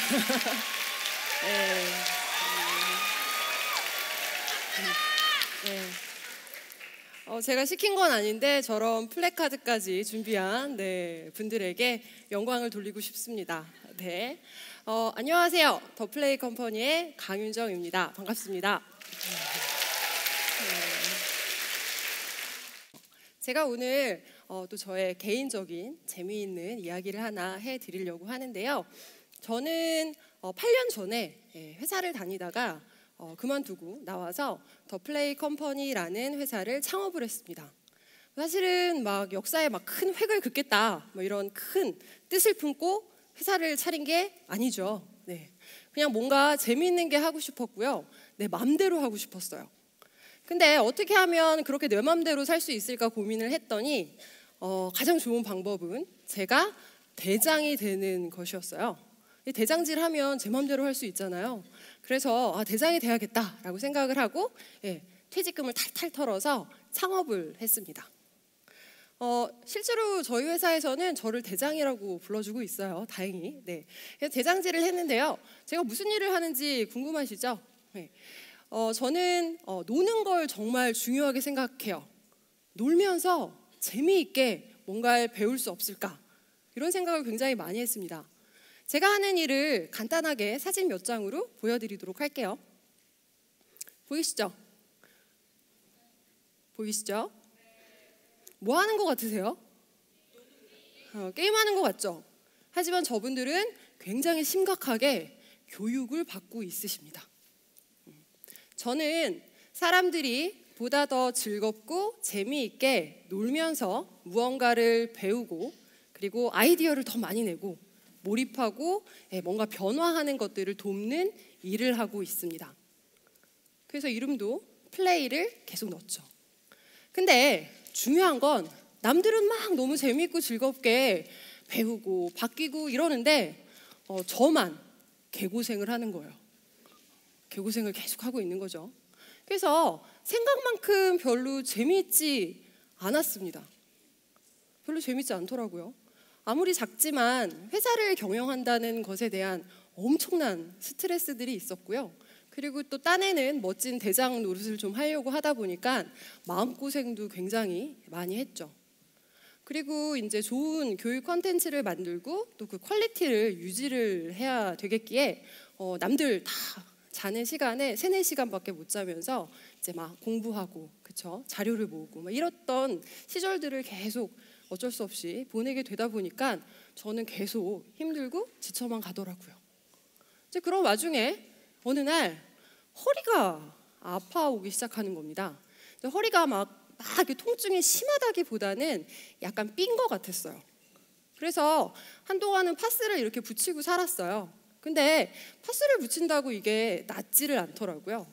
네. 네. 제가 시킨 건 아닌데 저런 플래카드까지 준비한 분들에게 영광을 돌리고 싶습니다. 네. 안녕하세요. 더 플레이 컴퍼니의 강윤정입니다. 반갑습니다. 제가 오늘 또 저의 개인적인 재미있는 이야기를 하나 해드리려고 하는데요. 저는 8년 전에 회사를 다니다가 그만두고 나와서 더 플레이 컴퍼니라는 회사를 창업을 했습니다. 사실은 막 역사에 막 큰 획을 긋겠다 뭐 이런 큰 뜻을 품고 회사를 차린 게 아니죠. 네. 그냥 뭔가 재미있는 게 하고 싶었고요. 내 맘대로 하고 싶었어요. 근데 어떻게 하면 그렇게 내 맘대로 살 수 있을까 고민을 했더니 가장 좋은 방법은 제가 대장이 되는 것이었어요. 대장질 하면 제 맘대로 할 수 있잖아요. 그래서 대장이 돼야겠다라고 생각을 하고 퇴직금을 탈탈 털어서 창업을 했습니다. 실제로 저희 회사에서는 저를 대장이라고 불러주고 있어요. 다행히. 네. 그래서 대장질을 했는데요. 제가 무슨 일을 하는지 궁금하시죠? 네. 저는 노는 걸 정말 중요하게 생각해요. 놀면서 재미있게 뭔가를 배울 수 없을까? 이런 생각을 굉장히 많이 했습니다. 제가 하는 일을 간단하게 사진 몇 장으로 보여드리도록 할게요. 보이시죠? 보이시죠? 뭐 하는 것 같으세요? 게임하는 것 같죠? 하지만 저분들은 굉장히 심각하게 교육을 받고 있으십니다. 저는 사람들이 보다 더 즐겁고 재미있게 놀면서 무언가를 배우고 그리고 아이디어를 더 많이 내고 몰입하고 뭔가 변화하는 것들을 돕는 일을 하고 있습니다. 그래서 이름도 플레이를 계속 넣었죠. 근데 중요한 건 남들은 막 너무 재미있고 즐겁게 배우고 바뀌고 이러는데 저만 개고생을 하는 거예요. 개고생을 계속 하고 있는 거죠. 그래서 생각만큼 별로 재미있지 않았습니다. 별로 재미있지 않더라고요. 아무리 작지만 회사를 경영한다는 것에 대한 엄청난 스트레스들이 있었고요. 그리고 또 딴에는 멋진 대장 노릇을 좀 하려고 하다 보니까 마음고생도 굉장히 많이 했죠. 그리고 이제 좋은 교육 콘텐츠를 만들고 또 그 퀄리티를 유지를 해야 되겠기에 남들 다 자는 시간에 3-4시간밖에 못 자면서 이제 막 공부하고 그쵸? 자료를 모으고 막 이랬던 시절들을 계속 어쩔 수 없이 보내게 되다 보니까 저는 계속 힘들고 지쳐만 가더라고요. 이제 그런 와중에 어느 날 허리가 아파오기 시작하는 겁니다. 허리가 막 이렇게 통증이 심하다기보다는 약간 삔 것 같았어요. 그래서 한동안은 파스를 이렇게 붙이고 살았어요. 근데 파스를 붙인다고 이게 낫지를 않더라고요.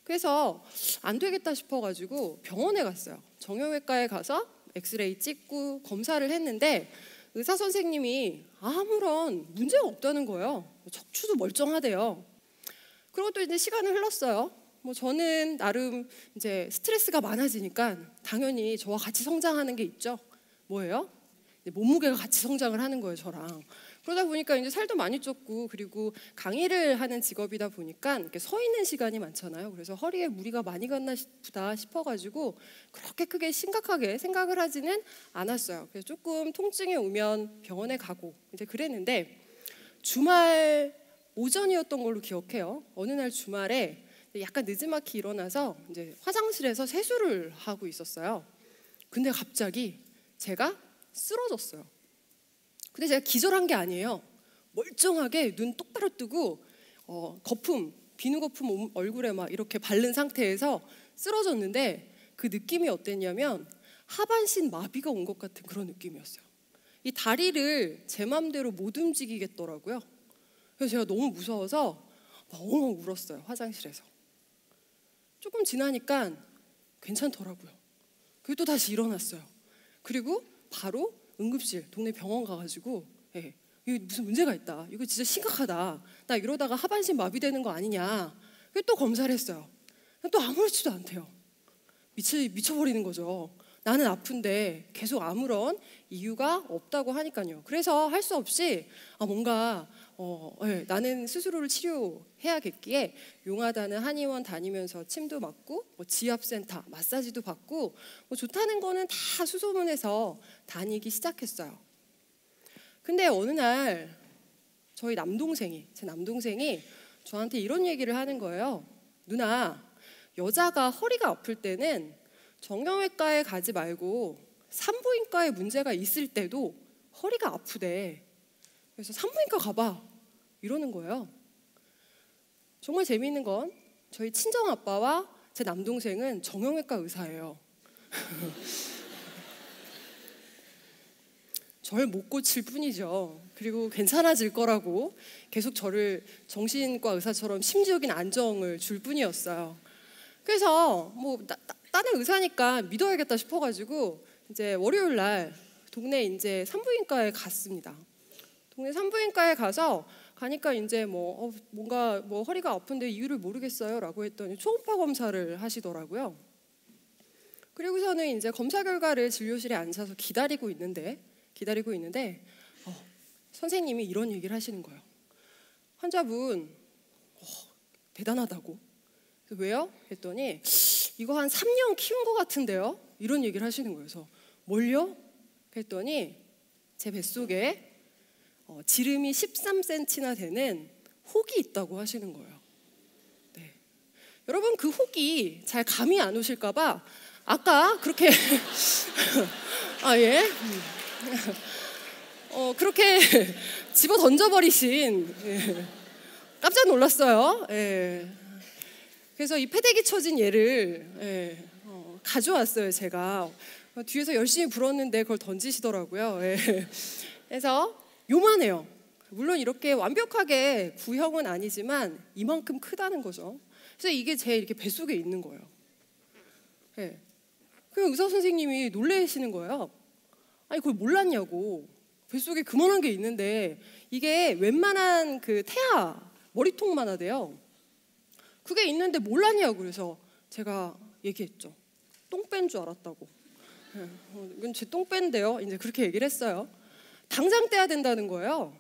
그래서 안 되겠다 싶어가지고 병원에 갔어요. 정형외과에 가서 엑스레이 찍고 검사를 했는데 의사 선생님이 아무런 문제가 없다는 거예요. 척추도 멀쩡하대요. 그리고 또 이제 시간을 흘렀어요. 저는 나름 이제 스트레스가 많아지니까 당연히 저와 같이 성장하는 게 있죠. 뭐예요? 몸무게가 같이 성장을 하는 거예요, 저랑. 그러다 보니까 이제 살도 많이 쪘고 그리고 강의를 하는 직업이다 보니까 이렇게 서 있는 시간이 많잖아요. 그래서 허리에 무리가 많이 갔나 보다 싶어가지고 그렇게 크게 심각하게 생각을 하지는 않았어요. 그래서 조금 통증이 오면 병원에 가고 이제 그랬는데 주말 오전이었던 걸로 기억해요. 어느 날 주말에 약간 늦지막히 일어나서 이제 화장실에서 세수를 하고 있었어요. 근데 갑자기 제가 쓰러졌어요. 근데 제가 기절한 게 아니에요. 멀쩡하게 눈 똑바로 뜨고 비누 거품 얼굴에 막 이렇게 바른 상태에서 쓰러졌는데 그 느낌이 어땠냐면 하반신 마비가 온 것 같은 그런 느낌이었어요. 이 다리를 제 맘대로 못 움직이겠더라고요. 그래서 제가 너무 무서워서 막 엉엉 울었어요. 화장실에서. 조금 지나니까 괜찮더라고요. 그리고 또 다시 일어났어요. 그리고 바로 응급실, 동네 병원 가가지고 이거 무슨 문제가 있다. 이거 진짜 심각하다. 나 이러다가 하반신 마비되는 거 아니냐. 그리고 또 검사를 했어요. 또 아무렇지도 않대요. 미쳐버리는 거죠. 나는 아픈데 계속 아무런 이유가 없다고 하니까요. 그래서 할 수 없이 뭔가 나는 스스로를 치료해야겠기에 용하다는 한의원 다니면서 침도 맞고 뭐 지압센터 마사지도 받고 뭐 좋다는 거는 다 수소문해서 다니기 시작했어요. 근데 어느 날 제 남동생이 저한테 이런 얘기를 하는 거예요. 누나, 여자가 허리가 아플 때는 정형외과에 가지 말고 산부인과에 문제가 있을 때도 허리가 아프대. 그래서 산부인과 가봐 이러는 거예요. 정말 재미있는 건 저희 친정 아빠와 제 남동생은 정형외과 의사예요. 저를 못 고칠 뿐이죠. 그리고 괜찮아질 거라고 계속 저를 정신과 의사처럼 심리적인 안정을 줄 뿐이었어요. 그래서 뭐 나는 의사니까 믿어야겠다 싶어가지고 이제 월요일 날 동네 이제 산부인과에 갔습니다. 동네 산부인과에 가니까 이제 뭔가 허리가 아픈데 이유를 모르겠어요라고 했더니 초음파 검사를 하시더라고요. 그리고서는 이제 검사 결과를 진료실에 앉아서 기다리고 있는데 선생님이 이런 얘기를 하시는 거예요. 환자분 대단하다고. 왜요? 했더니 이거 한 3년 키운 것 같은데요? 이런 얘기를 하시는 거예요. 그래서 뭘요? 했더니 제 뱃속에 지름이 13cm나 되는 혹이 있다고 하시는 거예요. 네. 여러분 그 혹이 잘 감이 안 오실까 봐 아까 그렇게 그렇게 집어 던져버리신 깜짝 놀랐어요. 그래서 이 패대기 쳐진 얘를 가져왔어요. 제가 뒤에서 열심히 불었는데 그걸 던지시더라고요. 그래서 요만해요. 물론 이렇게 완벽하게 구형은 아니지만 이만큼 크다는 거죠. 그래서 이게 제 이렇게 뱃속에 있는 거예요. 그 의사 선생님이 놀라시는 거예요. 아니 그걸 몰랐냐고. 뱃속에 그만한 게 있는데 이게 웬만한 그 태아 머리통만 하대요. 그게 있는데 몰랐냐고. 그래서 제가 얘기했죠. 똥 뺀 줄 알았다고. 이건 제 똥 뺀데요. 이제 그렇게 얘기를 했어요. 당장 떼야 된다는 거예요.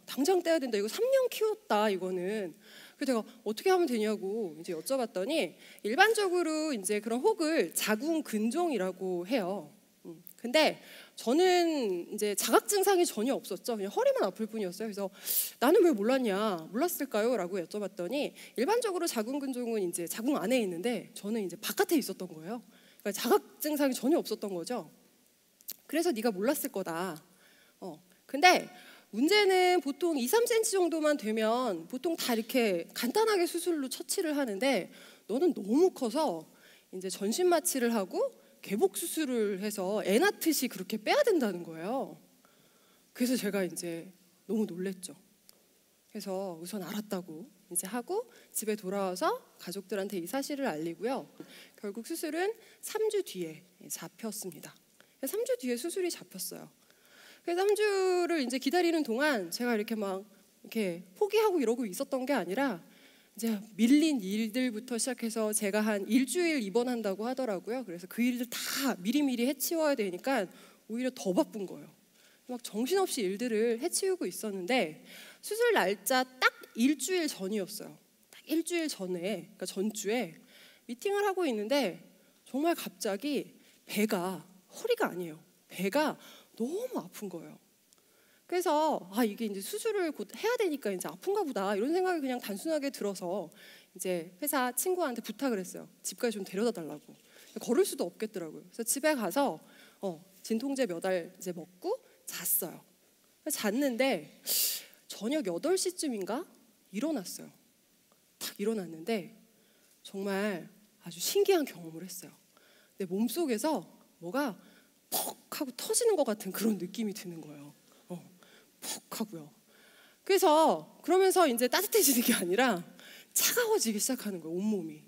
당장 떼야 된다. 이거 3년 키웠다 이거는. 그래서 제가 어떻게 하면 되냐고 이제 여쭤봤더니 일반적으로 이제 그런 혹을 자궁근종이라고 해요. 근데 저는 이제 자각 증상이 전혀 없었죠. 그냥 허리만 아플 뿐이었어요. 그래서 나는 왜 몰랐을까요? 라고 여쭤봤더니 일반적으로 자궁근종은 이제 자궁 안에 있는데 저는 이제 바깥에 있었던 거예요. 그러니까 자각 증상이 전혀 없었던 거죠. 그래서 네가 몰랐을 거다. 근데 문제는 보통 2, 3cm 정도만 되면 보통 다 이렇게 간단하게 수술로 처치를 하는데 너는 너무 커서 이제 전신 마취를 하고 개복 수술을 해서 애 낳듯이 그렇게 빼야 된다는 거예요. 그래서 제가 이제 너무 놀랬죠. 그래서 우선 알았다고 이제 하고 집에 돌아와서 가족들한테 이 사실을 알리고요. 결국 수술은 3주 뒤에 잡혔습니다. 3주 뒤에 수술이 잡혔어요. 그래서 3주를 이제 기다리는 동안 제가 이렇게 막 이렇게 포기하고 이러고 있었던 게 아니라 이제 밀린 일들부터 시작해서 제가 한 일주일 입원한다고 하더라고요. 그래서 그 일들 다 미리미리 해치워야 되니까 오히려 더 바쁜 거예요. 막 정신없이 일들을 해치우고 있었는데 수술 날짜 딱 일주일 전이었어요. 딱 일주일 전에, 그러니까 전주에 미팅을 하고 있는데 정말 갑자기 허리가 아니에요. 배가 너무 아픈 거예요. 그래서 이게 이제 수술을 곧 해야 되니까 이제 아픈가 보다 이런 생각이 그냥 단순하게 들어서 이제 회사 친구한테 부탁을 했어요. 집까지 좀 데려다 달라고. 걸을 수도 없겠더라고요. 그래서 집에 가서 진통제 몇 알 이제 먹고 잤어요. 잤는데 저녁 8시쯤인가 일어났어요. 딱 일어났는데 정말 아주 신기한 경험을 했어요. 내 몸속에서 뭐가 퍽 하고 터지는 것 같은 그런 느낌이 드는 거예요. 푹 하고요. 그러면서 이제 따뜻해지는 게 아니라 차가워지기 시작하는 거예요, 온몸이.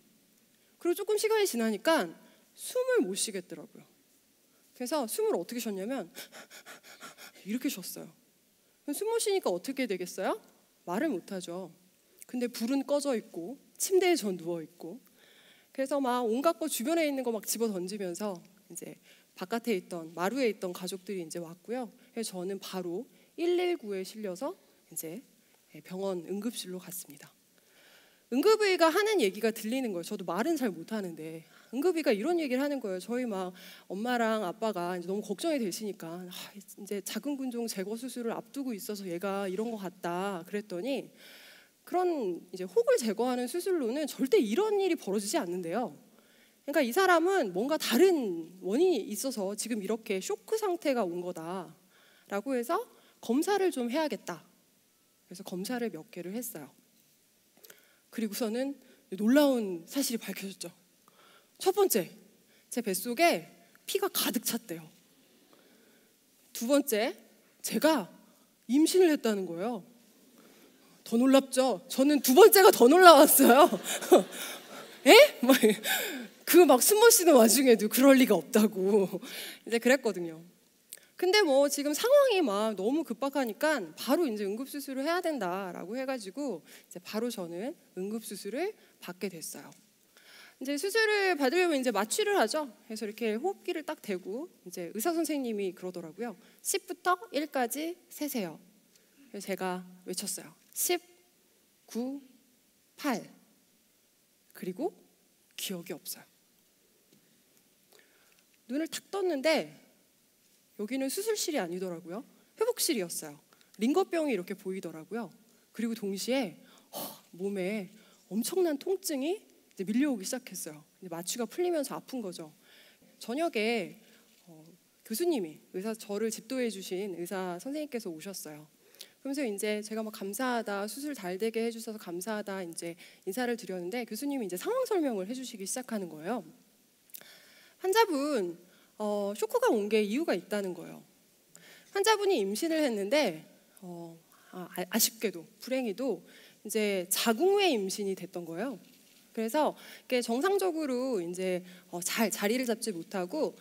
그리고 조금 시간이 지나니까 숨을 못 쉬겠더라고요. 그래서 숨을 어떻게 쉬었냐면 이렇게 쉬었어요. 숨 못 쉬니까 어떻게 되겠어요? 말을 못 하죠. 근데 불은 꺼져 있고 침대에 전 누워 있고 그래서 막 온갖 거 주변에 있는 거 막 집어 던지면서 이제 바깥에 있던 마루에 있던 가족들이 이제 왔고요. 그래서 저는 바로 119에 실려서 이제 병원 응급실로 갔습니다. 응급의가 하는 얘기가 들리는 거예요. 저도 말은 잘 못하는데 응급의가 이런 얘기를 하는 거예요. 저희 막 엄마랑 아빠가 이제 너무 걱정이 되시니까 이제 자궁근종 제거 수술을 앞두고 있어서 얘가 이런 것 같다 그랬더니, 그런 이제 혹을 제거하는 수술로는 절대 이런 일이 벌어지지 않는데요. 그러니까 이 사람은 뭔가 다른 원인이 있어서 지금 이렇게 쇼크 상태가 온 거다라고 해서 검사를 좀 해야겠다. 그래서 검사를 몇 개를 했어요. 그리고서는 놀라운 사실이 밝혀졌죠. 첫 번째, 제 뱃속에 피가 가득 찼대요. 두 번째, 제가 임신을 했다는 거예요. 더 놀랍죠? 저는 두 번째가 더 놀라웠어요. 에? 그 막 숨 못 쉬는 와중에도 그럴 리가 없다고 이제 그랬거든요. 근데 뭐 지금 상황이 막 너무 급박하니까 바로 이제 응급수술을 해야 된다라고 해가지고 이제 바로 저는 응급수술을 받게 됐어요. 이제 수술을 받으려면 이제 마취를 하죠. 그래서 이렇게 호흡기를 딱 대고 이제 의사 선생님이 그러더라고요. 10부터 1까지 세세요. 그래서 제가 외쳤어요. 10, 9, 8. 그리고 기억이 없어요. 눈을 탁 떴는데 여기는 수술실이 아니더라고요. 회복실이었어요. 링거병이 이렇게 보이더라고요. 그리고 동시에 몸에 엄청난 통증이 이제 밀려오기 시작했어요. 마취가 풀리면서 아픈 거죠. 저녁에 교수님이 저를 집도해 주신 의사 선생님께서 오셨어요. 그러면서 이제 제가 막 감사하다, 수술 잘 되게 해주셔서 감사하다 이제 인사를 드렸는데, 교수님이 이제 상황 설명을 해주시기 시작하는 거예요. 환자분 쇼크가 온 게 이유가 있다는 거예요. 환자분이 임신을 했는데 아쉽게도 불행히도 이제 자궁외 임신이 됐던 거예요. 그래서 정상적으로 이제 잘 자리를 잡지 못하고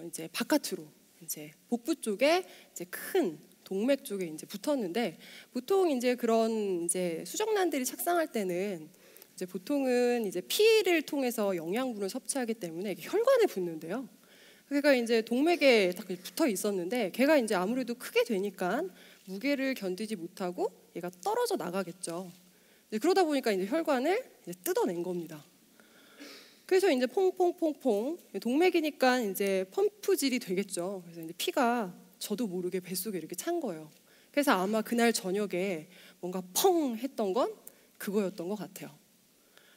이제 바깥으로 이제 복부 쪽에 이제 큰 동맥 쪽에 이제 붙었는데, 보통 이제 그런 이제 수정란들이 착상할 때는 이제 보통은 이제 피를 통해서 영양분을 섭취하기 때문에 혈관에 붙는데요. 그러니까 이제 동맥에 딱 붙어 있었는데, 걔가 이제 아무래도 크게 되니까 무게를 견디지 못하고 얘가 떨어져 나가겠죠. 이제 그러다 보니까 이제 혈관을 이제 뜯어낸 겁니다. 그래서 이제 퐁퐁퐁퐁 동맥이니까 이제 펌프질이 되겠죠. 그래서 이제 피가 저도 모르게 뱃속에 이렇게 찬 거예요. 그래서 아마 그날 저녁에 뭔가 펑 했던 건 그거였던 것 같아요.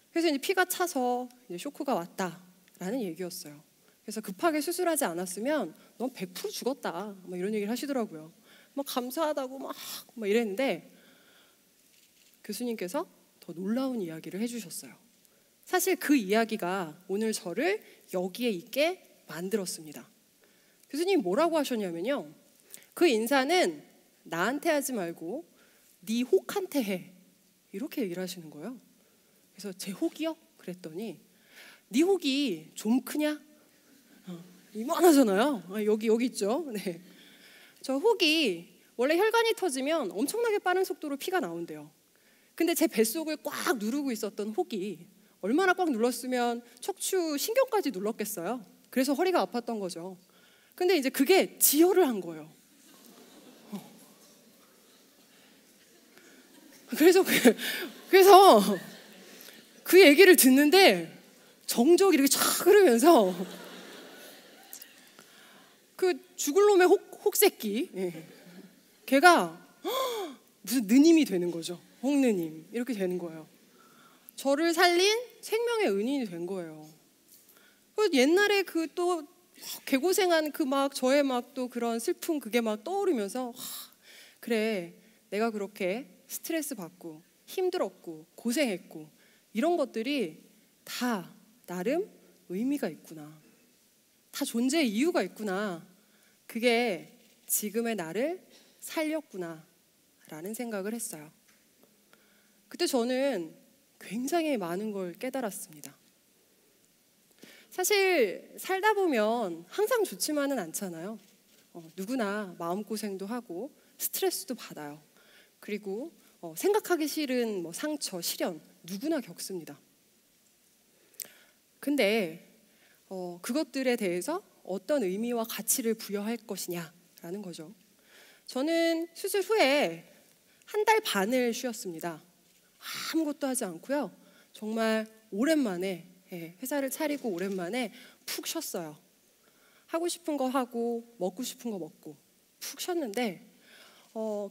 그래서 이제 피가 차서 이제 쇼크가 왔다라는 얘기였어요. 그래서 급하게 수술하지 않았으면 넌 100% 죽었다, 막 이런 얘기를 하시더라고요. 막 감사하다고 막 이랬는데, 교수님께서 더 놀라운 이야기를 해주셨어요. 사실 그 이야기가 오늘 저를 여기에 있게 만들었습니다. 교수님이 뭐라고 하셨냐면요, 그 인사는 나한테 하지 말고 네 혹한테 해, 이렇게 얘기를 하시는 거예요. 그래서 제 혹이요? 그랬더니 네 혹이 좀 크냐? 이만하잖아요. 여기 있죠. 네. 저 혹이 원래 혈관이 터지면 엄청나게 빠른 속도로 피가 나온대요. 근데 제 뱃속을 꽉 누르고 있었던 혹이 얼마나 꽉 눌렀으면 척추 신경까지 눌렀겠어요. 그래서 허리가 아팠던 거죠. 근데 이제 그게 지혈을 한 거예요. 그래서 그 얘기를 듣는데 정적이 이렇게 촥 흐르면서 그 죽을 놈의 혹새끼, 걔가 무슨 느님이 되는 거죠. 홍느님 이렇게 되는 거예요. 저를 살린 생명의 은인이 된 거예요. 옛날에 그 또 개고생한 그 막 저의 막 또 그런 슬픔 그게 막 떠오르면서 그래, 내가 그렇게 스트레스 받고 힘들었고 고생했고 이런 것들이 다 나름 의미가 있구나, 다 존재의 이유가 있구나, 그게 지금의 나를 살렸구나 라는 생각을 했어요. 그때 저는 굉장히 많은 걸 깨달았습니다. 사실 살다 보면 항상 좋지만은 않잖아요. 누구나 마음고생도 하고 스트레스도 받아요. 그리고 생각하기 싫은 상처, 시련 누구나 겪습니다. 근데 그것들에 대해서 어떤 의미와 가치를 부여할 것이냐라는 거죠. 저는 수술 후에 한 달 반을 쉬었습니다. 아무것도 하지 않고요. 정말 오랜만에 회사를 차리고 오랜만에 푹 쉬었어요. 하고 싶은 거 하고 먹고 싶은 거 먹고 푹 쉬었는데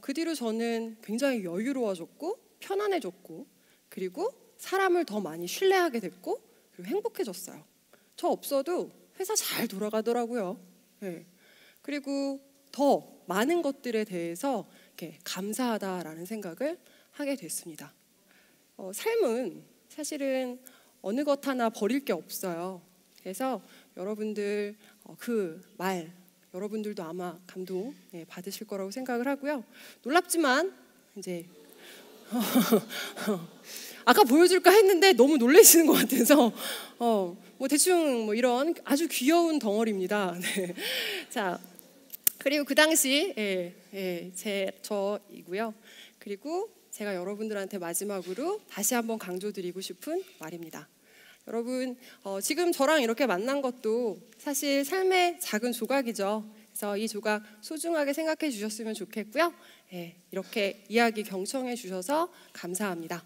그 뒤로 저는 굉장히 여유로워졌고 편안해졌고 그리고 사람을 더 많이 신뢰하게 됐고 그리고 행복해졌어요. 저 없어도 회사 잘 돌아가더라고요. 그리고 더 많은 것들에 대해서 이렇게 감사하다라는 생각을 하게 됐습니다. 삶은 사실은 어느 것 하나 버릴 게 없어요. 그래서 여러분들 그 말 여러분들도 아마 감동 받으실 거라고 생각을 하고요. 놀랍지만 이제 아까 보여줄까 했는데 너무 놀라시는 것 같아서 뭐 대충 뭐 이런 아주 귀여운 덩어리입니다. 네. 자 그리고 그 당시 저이고요. 그리고 제가 여러분들한테 마지막으로 다시 한번 강조드리고 싶은 말입니다. 여러분 지금 저랑 이렇게 만난 것도 사실 삶의 작은 조각이죠. 그래서 이 조각 소중하게 생각해 주셨으면 좋겠고요. 이렇게 이야기 경청해 주셔서 감사합니다.